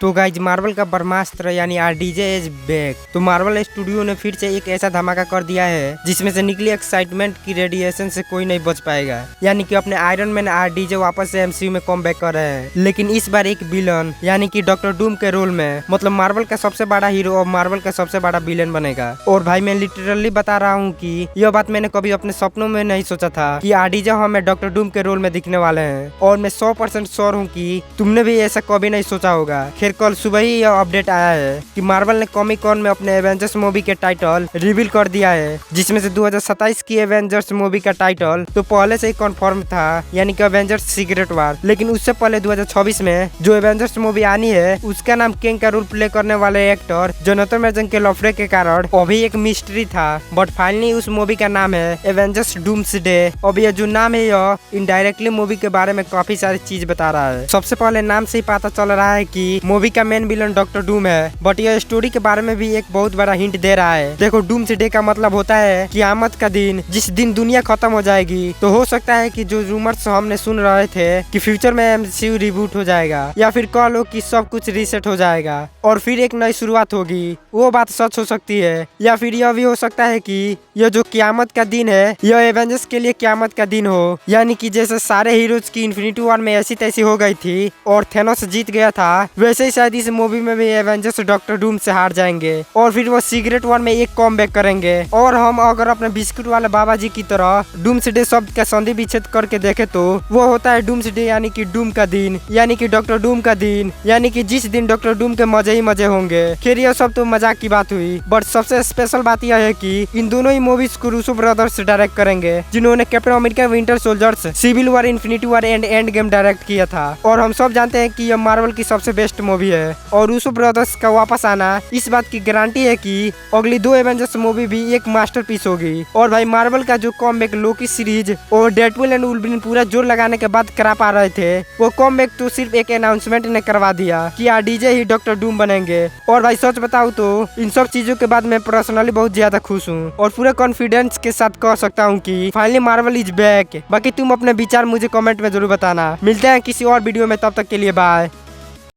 तो guys Marvel का ब्रह्मास्त्र यानी आरडीजे इज बैक। तो मार्वल स्टूडियो ने फिर से एक ऐसा धमाका कर दिया है जिसमें से निकली एक्साइटमेंट की रेडिएशन से कोई नहीं बच पाएगा। यानी कि अपने आयरन मैन आरडीजे वापस से एमसीयू में कम बैक कर रहे हैं, लेकिन इस बार एक विलन यानी कि डॉक्टर डूम के रोल में। मतलब मार्वल का सबसे बड़ा हीरो और मार्वल का सबसे बड़ा विलन बनेगा। और भाई मैं लिटरली बता रहा हूँ कि यह बात मैंने कभी अपने सपनों में नहीं सोचा था कि आरडीजे हमें डॉक्टर डूम के रोल में दिखने वाले हैं। और मैं 100% श्योर हूँ कि तुमने भी ऐसा कभी नहीं सोचा होगा। खैर कल सुबह ही यह अपडेट आया है कि मार्वल ने कॉमिक कॉन में अपने एवेंजर्स मूवी के टाइटल रिवील कर दिया है, जिसमें से 2027 की एवेंजर्स मूवी का टाइटल तो पहले से ही कंफर्म था, यानी कि एवेंजर्स सीक्रेट वार। लेकिन उससे पहले 2026 में जो एवेंजर्स मूवी आनी है उसका नाम किंग का रोल प्ले करने वाले एक्टर जोनाथन मेजर के लफड़े के कारण अभी एक मिस्ट्री था। बट फाइनली उस मूवी का नाम है एवेंजर्स डूम्सडे। अब यह जो नाम है यह इनडायरेक्टली मूवी के बारे में काफी सारी चीज बता रहा है। सबसे पहले नाम से ही पता चल रहा है कि मूवी का मेन विलन डॉक्टर डूम है, बट यह स्टोरी के बारे में भी एक बहुत बड़ा हिंट दे रहा है। देखो डूम्सडे का मतलब होता है क़यामत का दिन, जिस दिन दुनिया खत्म हो जाएगी। तो हो सकता है कि जो रूमर्स हमने सुन रहे थे कि फ्यूचर में एमसीयू रिबूट हो जाएगा, या फिर कह लो कि सब कुछ रीसेट हो जाएगा और फिर एक नई शुरुआत होगी, वो बात सच हो सकती है। या फिर यह भी हो सकता है कि यह जो क़यामत का दिन है यह एवेंजर्स के लिए क़यामत का दिन हो, यानी कि जैसे सारे हीरोज की इन्फिनिटी वॉर में ऐसी तैसी हो गई थी और थेनोस जीत गया था, वैसे ही शायद इस मूवी में भी एवेंजर्स डॉक्टर डूम से हार जाएंगे और फिर वो सीक्रेट वॉर में एक कम बैक करेंगे। और हम अगर अपने बिस्कुट वाले बाबा जी की तरह डूम्सडे शब्द का संधि विच्छेद करके देखे तो वो होता है डूम्सडे यानी कि डूम का दिन, यानी कि डॉक्टर डूम का दिन, यानी कि जिस दिन डॉक्टर डूम के मजे ही मजे होंगे। खैर ये सब तो मजाक की बात हुई, बट सबसे स्पेशल बात यह है कि इन दोनों ही मूवीज को रूसो ब्रदर्स डायरेक्ट करेंगे, जिन्होंने Captain America Winter Soldiers, Civil War, Infinity War and Endgame direct किया था। और हम सब जानते हैं कि यह मार्वल की सबसे बेस्ट मूवी है और रूसो ब्रदर्स का वापस आना इस बात की गारंटी है कि अगली 2 एवेंजर्स मूवी भी एक मास्टरपीस होगी। और भाई मार्वल का जो कॉमबैक लोकी सीरीज और डेडपूल एंड वुल्वरीन पूरा जोर लगाने के बाद करा पा रहे थे, वो कॉमबैक तो सिर्फ एक अनाउंसमेंट ने करवा दिया कि आरडीजे ही डॉक्टर डूम बनेंगे। और भाई सच बताऊं तो इन सब चीजों के बाद मैं पर्सनली बहुत ज्यादा खुश हूँ और पूरे कॉन्फिडेंस के साथ कह सकता हूँ कि फाइनली मार्वल इज बैक। बाकी तुम अपने विचार मुझे कमेंट में जरूर बताना। मिलते हैं किसी और वीडियो में, तब तक के लिए बाय।